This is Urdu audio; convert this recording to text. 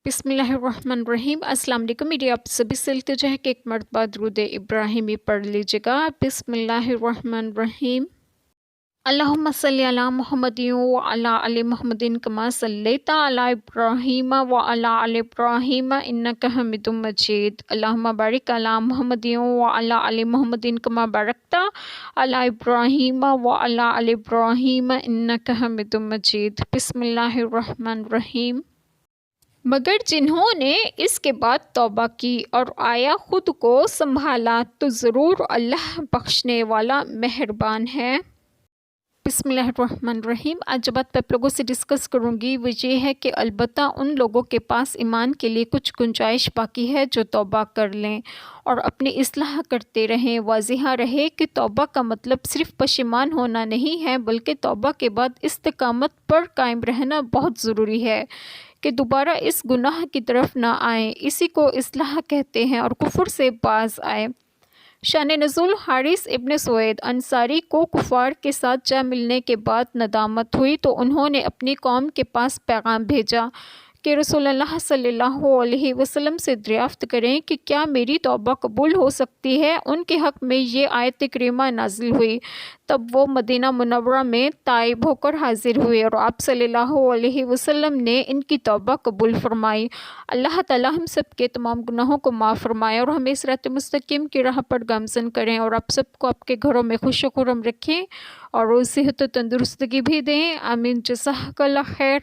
بسم اللہ الرحمن الرحیم۔ السلام علیکم، میری آپ سبھی سے التجا ہے کہ ایک مرتبہ درود ابراہیمی پڑھ لیجیے گا۔ بسم اللہ الرحمن الرحیم۔ اللہم صلی علی محمد وعلی آل محمد کما صلیت علی ابراہیم وعلی آل ابراہیم انک حمید مجید۔ اللہم بارک علی محمد وعلی آل محمد کما بارکت علی ابراہیم وعلی آل ابراہیم انک حمید مجید۔ بسم اللہ الرحمن الرحیم۔ مگر جنہوں نے اس کے بعد توبہ کی اور آیا خود کو سنبھالا تو ضرور اللہ بخشنے والا مہربان ہے۔ بسم اللہ الرحمن الرحیم۔ آج جو بات میں آپ لوگوں سے ڈسکس کروں گی وہ یہ ہے کہ البتہ ان لوگوں کے پاس ایمان کے لیے کچھ گنجائش باقی ہے جو توبہ کر لیں اور اپنی اصلاح کرتے رہیں۔ واضح رہے کہ توبہ کا مطلب صرف پشیمان ہونا نہیں ہے، بلکہ توبہ کے بعد استقامت پر قائم رہنا بہت ضروری ہے کہ دوبارہ اس گناہ کی طرف نہ آئیں۔ اسی کو اصلاح کہتے ہیں اور کفر سے باز آئے۔ شان نزول حارث ابن سوید انصاری کو کفار کے ساتھ جا ملنے کے بعد ندامت ہوئی تو انہوں نے اپنی قوم کے پاس پیغام بھیجا کہ رسول اللہ صلی اللہ علیہ وسلم سے دریافت کریں کہ کیا میری توبہ قبول ہو سکتی ہے۔ ان کے حق میں یہ آیت کریمہ نازل ہوئی۔ تب وہ مدینہ منورہ میں تائب ہو کر حاضر ہوئے اور آپ صلی اللہ علیہ وسلم نے ان کی توبہ قبول فرمائی۔ اللہ تعالی ہم سب کے تمام گناہوں کو معاف فرمائے اور ہمیں صراط مستقیم کی راہ پر گامزن کریں اور آپ سب کو آپ کے گھروں میں خوش و خرم رکھیں اور صحت و تندرستگی بھی دیں۔ آمین۔ جزاک اللہ خیر۔